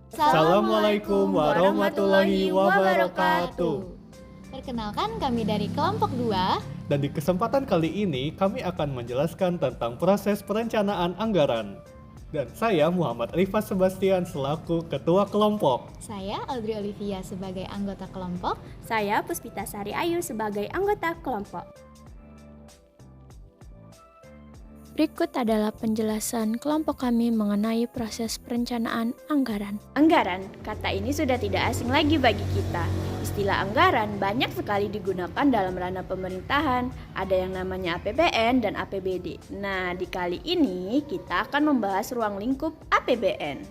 Assalamualaikum warahmatullahi wabarakatuh. Perkenalkan kami dari kelompok 2. Dan di kesempatan kali ini kami akan menjelaskan tentang proses perencanaan anggaran. Dan saya Muhammad Rifat Sebastian selaku ketua kelompok. Saya Audrey Olivia sebagai anggota kelompok. Saya Puspita Sari Ayu sebagai anggota kelompok. Berikut adalah penjelasan kelompok kami mengenai proses perencanaan anggaran. Anggaran, kata ini sudah tidak asing lagi bagi kita. Istilah anggaran banyak sekali digunakan dalam ranah pemerintahan. Ada yang namanya APBN dan APBD. Nah, di kali ini kita akan membahas ruang lingkup APBN.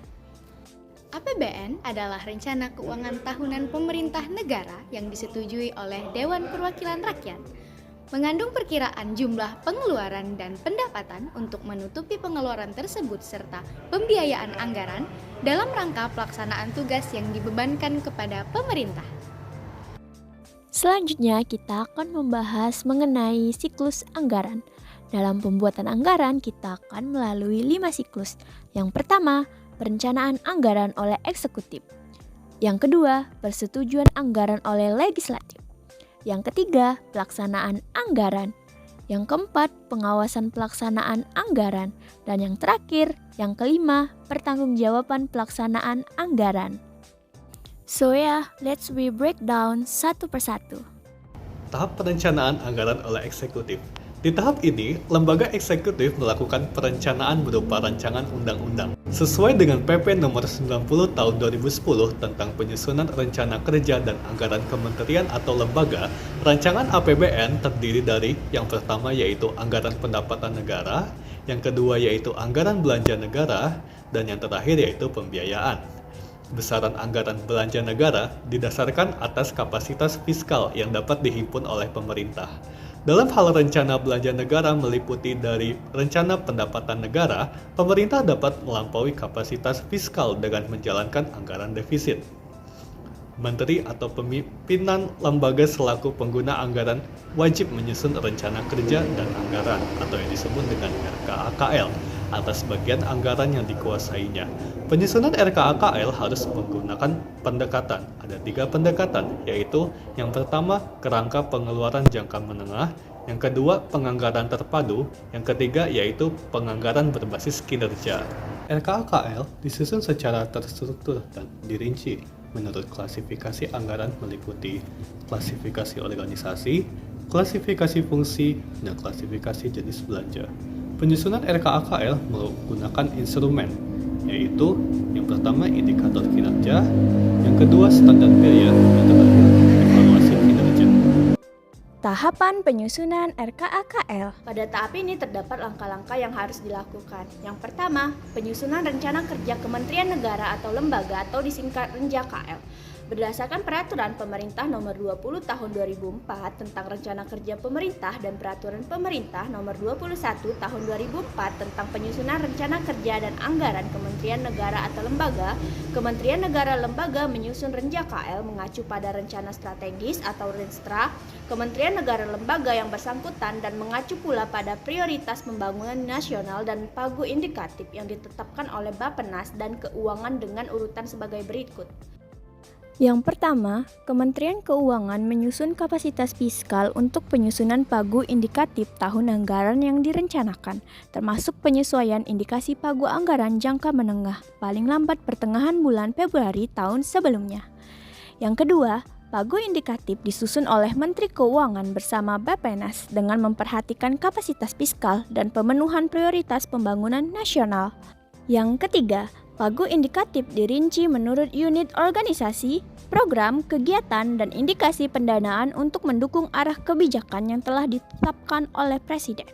APBN adalah rencana keuangan tahunan pemerintah negara yang disetujui oleh Dewan Perwakilan Rakyat. Mengandung perkiraan jumlah pengeluaran dan pendapatan untuk menutupi pengeluaran tersebut serta pembiayaan anggaran dalam rangka pelaksanaan tugas yang dibebankan kepada pemerintah. Selanjutnya kita akan membahas mengenai siklus anggaran. Dalam pembuatan anggaran kita akan melalui 5 siklus. Yang pertama, perencanaan anggaran oleh eksekutif. Yang kedua, persetujuan anggaran oleh legislatif. Yang ketiga, pelaksanaan anggaran. Yang keempat, pengawasan pelaksanaan anggaran. Dan yang terakhir, yang kelima, pertanggungjawaban pelaksanaan anggaran. So let's we break down satu persatu. Tahap perencanaan anggaran oleh eksekutif. Di tahap ini, lembaga eksekutif melakukan perencanaan berupa rancangan undang-undang. Sesuai dengan PP nomor 90 tahun 2010 tentang penyusunan rencana kerja dan anggaran kementerian atau lembaga, rancangan APBN terdiri dari yang pertama yaitu anggaran pendapatan negara, yang kedua yaitu anggaran belanja negara, dan yang terakhir yaitu pembiayaan. Besaran anggaran belanja negara didasarkan atas kapasitas fiskal yang dapat dihimpun oleh pemerintah. Dalam hal rencana belanja negara meliputi dari rencana pendapatan negara, pemerintah dapat melampaui kapasitas fiskal dengan menjalankan anggaran defisit. Menteri atau pimpinan lembaga selaku pengguna anggaran wajib menyusun rencana kerja dan anggaran atau yang disebut dengan RKAKL atas bagian anggaran yang dikuasainya. Penyusunan RKAKL harus menggunakan pendekatan. Ada 3 pendekatan, yaitu yang pertama kerangka pengeluaran jangka menengah, yang kedua penganggaran terpadu, yang ketiga yaitu penganggaran berbasis kinerja. RKAKL disusun secara terstruktur dan dirinci menurut klasifikasi anggaran meliputi klasifikasi organisasi, klasifikasi fungsi, dan klasifikasi jenis belanja. Penyusunan RKAKL menggunakan instrumen, yaitu yang pertama indikator kinerja, yang kedua standar biaya, yang terakhir evaluasi kinerja. Tahapan penyusunan RKAKL. Pada tahap ini terdapat langkah-langkah yang harus dilakukan. Yang pertama, penyusunan rencana kerja Kementerian Negara atau lembaga atau disingkat RenJKL. Berdasarkan Peraturan Pemerintah Nomor 20 Tahun 2004 tentang Rencana Kerja Pemerintah dan Peraturan Pemerintah Nomor 21 Tahun 2004 tentang Penyusunan Rencana Kerja dan Anggaran Kementerian Negara atau Lembaga, Kementerian Negara Lembaga menyusun RenJKL mengacu pada rencana strategis atau Renstra, Kementerian Negara Lembaga yang bersangkutan dan mengacu pula pada prioritas pembangunan nasional dan pagu indikatif yang ditetapkan oleh Bappenas dan Keuangan dengan urutan sebagai berikut. Yang pertama, Kementerian Keuangan menyusun kapasitas fiskal untuk penyusunan pagu indikatif tahun anggaran yang direncanakan, termasuk penyesuaian indikasi pagu anggaran jangka menengah paling lambat pertengahan bulan Februari tahun sebelumnya. Yang kedua, pagu indikatif disusun oleh Menteri Keuangan bersama Bappenas dengan memperhatikan kapasitas fiskal dan pemenuhan prioritas pembangunan nasional. Yang ketiga, pagu indikatif dirinci menurut unit organisasi, program, kegiatan, dan indikasi pendanaan untuk mendukung arah kebijakan yang telah ditetapkan oleh Presiden.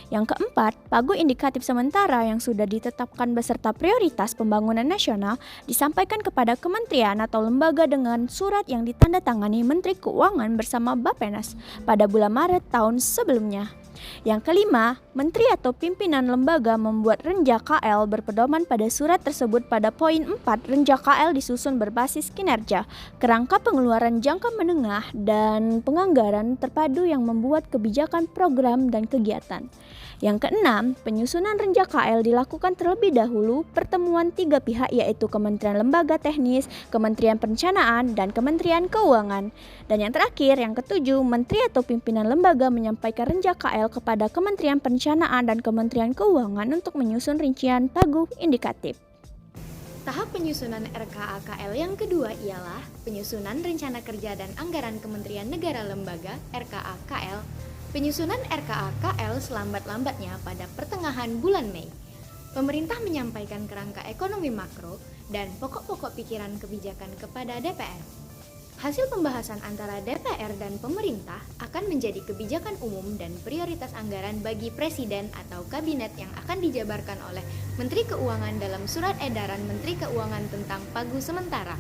Yang keempat, pagu indikatif sementara yang sudah ditetapkan beserta prioritas pembangunan nasional disampaikan kepada kementerian atau lembaga dengan surat yang ditandatangani Menteri Keuangan bersama Bappenas pada bulan Maret tahun sebelumnya. Yang kelima, menteri atau pimpinan lembaga membuat RenJKL berpedoman pada surat tersebut. Pada poin 4, RenJKL disusun berbasis kinerja, kerangka pengeluaran jangka menengah, dan penganggaran terpadu yang membuat kebijakan program dan kegiatan. Yang keenam, penyusunan Renja KL dilakukan terlebih dahulu pertemuan tiga pihak yaitu Kementerian Lembaga Teknis, Kementerian Perencanaan, dan Kementerian Keuangan. Dan yang terakhir, yang ketujuh, Menteri atau pimpinan lembaga menyampaikan Renja KL kepada Kementerian Perencanaan dan Kementerian Keuangan untuk menyusun rincian pagu indikatif. Tahap penyusunan RKA-KL yang kedua ialah penyusunan Rencana Kerja dan Anggaran Kementerian Negara Lembaga RKA-KL. Penyusunan RKA-KL selambat-lambatnya pada pertengahan bulan Mei. Pemerintah menyampaikan kerangka ekonomi makro dan pokok-pokok pikiran kebijakan kepada DPR. Hasil pembahasan antara DPR dan pemerintah akan menjadi kebijakan umum dan prioritas anggaran bagi Presiden atau Kabinet yang akan dijabarkan oleh Menteri Keuangan dalam Surat Edaran Menteri Keuangan tentang Pagu Sementara.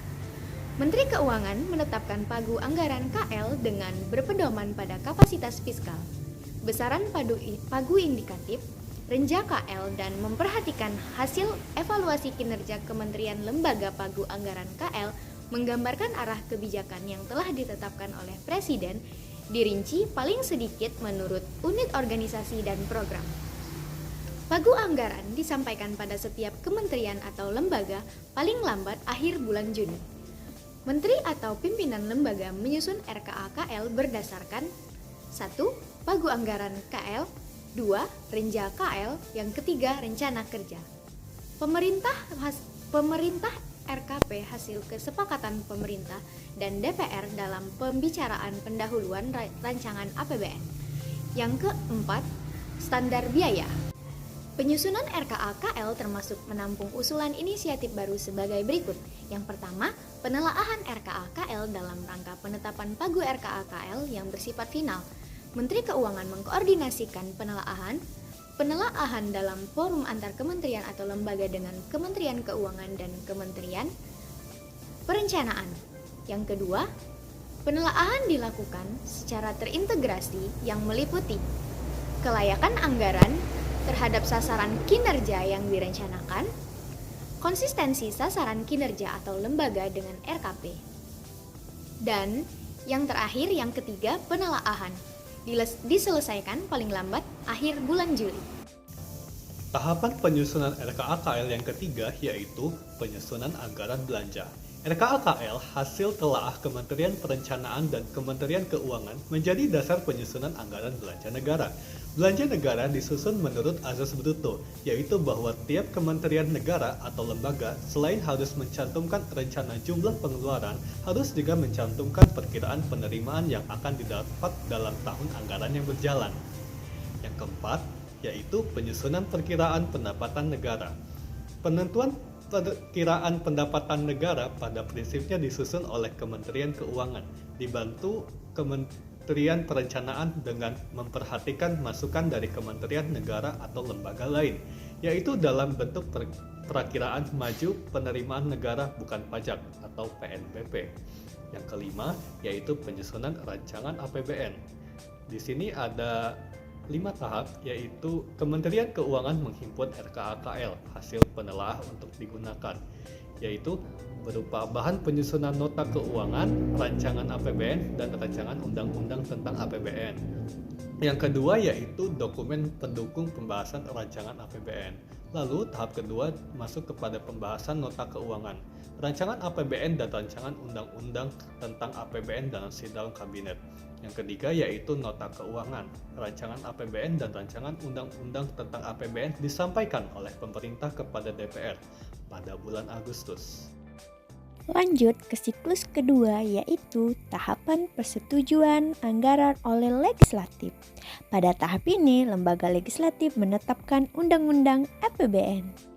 Menteri Keuangan menetapkan pagu anggaran KL dengan berpedoman pada kapasitas fiskal, besaran pagu indikatif, Renja KL dan memperhatikan hasil evaluasi kinerja Kementerian Lembaga Pagu Anggaran KL menggambarkan arah kebijakan yang telah ditetapkan oleh Presiden, dirinci paling sedikit menurut unit organisasi dan program. Pagu anggaran disampaikan pada setiap kementerian atau lembaga paling lambat akhir bulan Juni. Menteri atau pimpinan lembaga menyusun RKA-KL berdasarkan 1. Pagu anggaran KL, 2. Renja KL, yang ketiga Rencana Kerja. Pemerintah RKP hasil kesepakatan pemerintah dan DPR dalam pembicaraan pendahuluan rancangan APBN. Yang keempat, standar biaya. Penyusunan RKA-KL termasuk menampung usulan inisiatif baru sebagai berikut. Yang pertama, penelaahan RKA-KL dalam rangka penetapan pagu RKA-KL yang bersifat final. Menteri Keuangan mengkoordinasikan penelaahan dalam forum antar kementerian atau lembaga dengan Kementerian Keuangan dan Kementerian Perencanaan. Yang kedua, penelaahan dilakukan secara terintegrasi yang meliputi kelayakan anggaran terhadap sasaran kinerja yang direncanakan, konsistensi sasaran kinerja atau lembaga dengan RKP. Dan yang terakhir, yang ketiga, penelaahan diselesaikan paling lambat akhir bulan Juli. Tahapan penyusunan RKA-KL yang ketiga yaitu penyusunan anggaran belanja. RKA-KL hasil telaah Kementerian Perencanaan dan Kementerian Keuangan menjadi dasar penyusunan anggaran belanja negara. Belanja negara disusun menurut azas bruto, yaitu bahwa tiap kementerian negara atau lembaga selain harus mencantumkan rencana jumlah pengeluaran, harus juga mencantumkan perkiraan penerimaan yang akan didapat dalam tahun anggaran yang berjalan. Yang keempat, yaitu penyusunan perkiraan pendapatan negara. Penentuan perkiraan pendapatan negara pada prinsipnya disusun oleh Kementerian Keuangan, dibantu Kementerian Perencanaan dengan memperhatikan masukan dari kementerian negara atau lembaga lain, yaitu dalam bentuk perakiraan maju penerimaan negara bukan pajak atau PNBP. Yang kelima, yaitu penyusunan rancangan APBN. Di sini ada 5 tahap, yaitu Kementerian Keuangan menghimpun RKA-KL hasil penelaah untuk digunakan, yaitu berupa bahan penyusunan nota keuangan, rancangan APBN, dan rancangan undang-undang tentang APBN. Yang kedua yaitu dokumen pendukung pembahasan rancangan APBN. Lalu tahap kedua masuk kepada pembahasan nota keuangan, rancangan APBN dan rancangan undang-undang tentang APBN dalam sidang kabinet. Yang ketiga yaitu nota keuangan, rancangan APBN dan rancangan undang-undang tentang APBN disampaikan oleh pemerintah kepada DPR pada bulan Agustus. Lanjut ke siklus kedua yaitu tahapan persetujuan anggaran oleh legislatif. Pada tahap ini, lembaga legislatif menetapkan undang-undang APBN.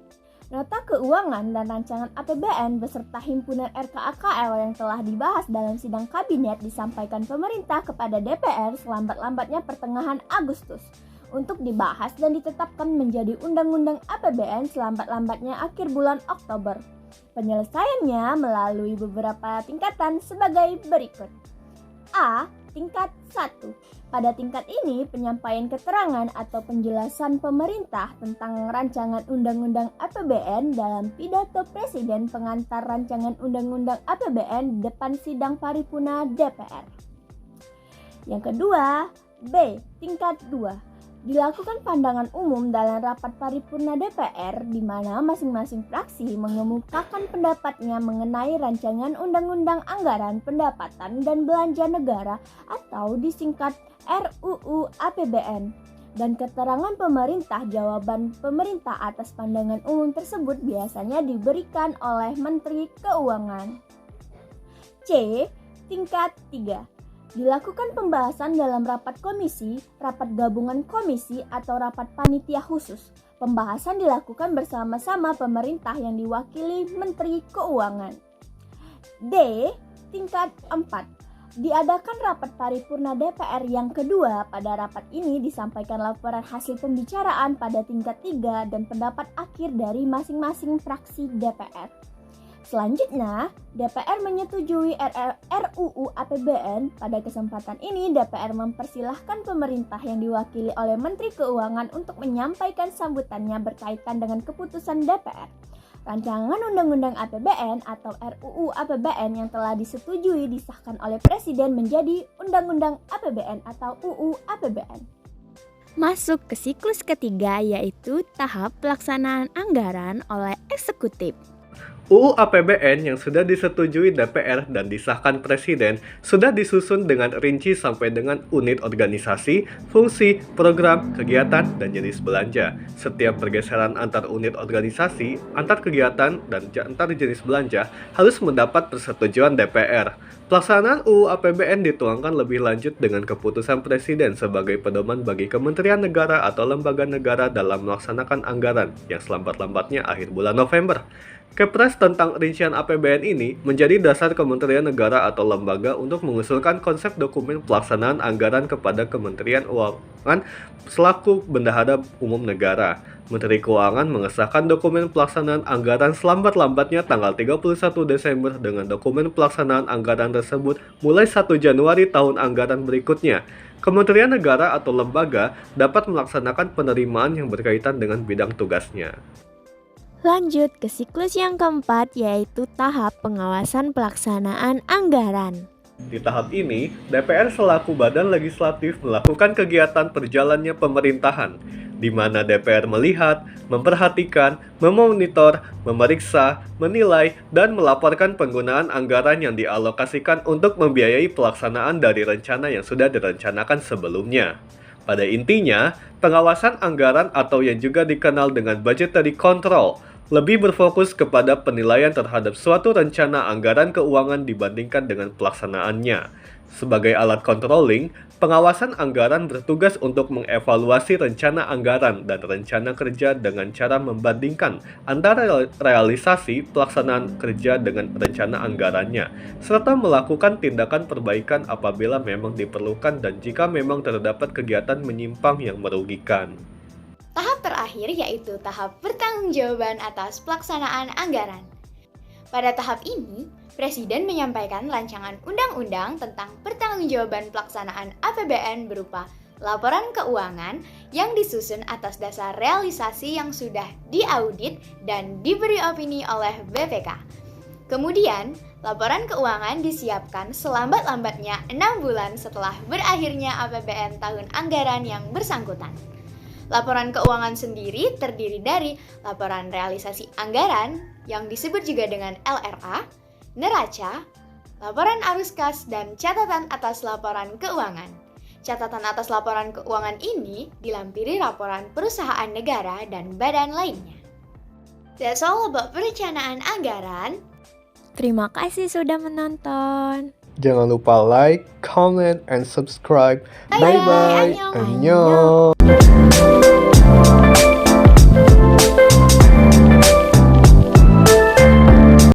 Nota keuangan dan rancangan APBN beserta himpunan RKA-KL yang telah dibahas dalam sidang kabinet disampaikan pemerintah kepada DPR selambat-lambatnya pertengahan Agustus untuk dibahas dan ditetapkan menjadi undang-undang APBN selambat-lambatnya akhir bulan Oktober. Penyelesaiannya melalui beberapa tingkatan sebagai berikut. A. Tingkat 1. Pada tingkat ini, penyampaian keterangan atau penjelasan pemerintah tentang rancangan undang-undang APBN dalam pidato Presiden pengantar rancangan undang-undang APBN di depan sidang paripurna DPR. Yang kedua, B. Tingkat 2. Dilakukan pandangan umum dalam rapat paripurna DPR di mana masing-masing fraksi mengemukakan pendapatnya mengenai rancangan Undang-Undang Anggaran Pendapatan dan Belanja Negara atau disingkat RUU APBN. Dan keterangan pemerintah, jawaban pemerintah atas pandangan umum tersebut biasanya diberikan oleh Menteri Keuangan. C. Tingkat 3. Dilakukan pembahasan dalam rapat komisi, rapat gabungan komisi, atau rapat panitia khusus. Pembahasan dilakukan bersama-sama pemerintah yang diwakili Menteri Keuangan. D. Tingkat 4. Diadakan rapat paripurna DPR yang kedua. Pada rapat ini disampaikan laporan hasil pembicaraan pada tingkat 3 dan pendapat akhir dari masing-masing fraksi DPR. Selanjutnya, DPR menyetujui RUU APBN. Pada kesempatan ini, DPR mempersilahkan pemerintah yang diwakili oleh Menteri Keuangan untuk menyampaikan sambutannya berkaitan dengan keputusan DPR. Rancangan Undang-Undang APBN atau RUU APBN yang telah disetujui disahkan oleh Presiden menjadi Undang-Undang APBN atau UU APBN. Masuk ke siklus ketiga, yaitu tahap pelaksanaan anggaran oleh eksekutif. UU APBN yang sudah disetujui DPR dan disahkan Presiden sudah disusun dengan rinci sampai dengan unit organisasi, fungsi, program, kegiatan, dan jenis belanja. Setiap pergeseran antar unit organisasi, antar kegiatan, dan antar jenis belanja harus mendapat persetujuan DPR. Pelaksanaan UU APBN dituangkan lebih lanjut dengan keputusan Presiden sebagai pedoman bagi Kementerian Negara atau lembaga negara dalam melaksanakan anggaran yang selambat-lambatnya akhir bulan November. Kepres tentang rincian APBN ini menjadi dasar Kementerian Negara atau lembaga untuk mengusulkan konsep dokumen pelaksanaan anggaran kepada Kementerian Keuangan selaku Bendahara Umum Negara. Menteri Keuangan mengesahkan dokumen pelaksanaan anggaran selambat-lambatnya tanggal 31 Desember dengan dokumen pelaksanaan anggaran tersebut mulai 1 Januari tahun anggaran berikutnya. Kementerian Negara atau lembaga dapat melaksanakan penerimaan yang berkaitan dengan bidang tugasnya. Lanjut ke siklus yang keempat, yaitu tahap pengawasan pelaksanaan anggaran. Di tahap ini, DPR selaku badan legislatif melakukan kegiatan perjalannya pemerintahan, di mana DPR melihat, memperhatikan, memonitor, memeriksa, menilai, dan melaporkan penggunaan anggaran yang dialokasikan untuk membiayai pelaksanaan dari rencana yang sudah direncanakan sebelumnya. Pada intinya, pengawasan anggaran atau yang juga dikenal dengan budgetary control lebih berfokus kepada penilaian terhadap suatu rencana anggaran keuangan dibandingkan dengan pelaksanaannya. Sebagai alat controlling, pengawasan anggaran bertugas untuk mengevaluasi rencana anggaran dan rencana kerja dengan cara membandingkan antara realisasi pelaksanaan kerja dengan rencana anggarannya, serta melakukan tindakan perbaikan apabila memang diperlukan dan jika memang terdapat kegiatan menyimpang yang merugikan. Tahap terakhir yaitu tahap pertanggungjawaban atas pelaksanaan anggaran. Pada tahap ini, Presiden menyampaikan rancangan undang-undang tentang pertanggungjawaban pelaksanaan APBN berupa laporan keuangan yang disusun atas dasar realisasi yang sudah diaudit dan diberi opini oleh BPK. Kemudian, laporan keuangan disiapkan selambat-lambatnya 6 bulan setelah berakhirnya APBN tahun anggaran yang bersangkutan. Laporan keuangan sendiri terdiri dari laporan realisasi anggaran yang disebut juga dengan LRA, neraca, laporan arus kas, dan catatan atas laporan keuangan. Catatan atas laporan keuangan ini dilampiri laporan perusahaan negara dan badan lainnya. That's all about perencanaan anggaran. Terima kasih sudah menonton. Jangan lupa like, comment, and subscribe. Bye-bye. Bye-bye. Annyeong. Annyeong.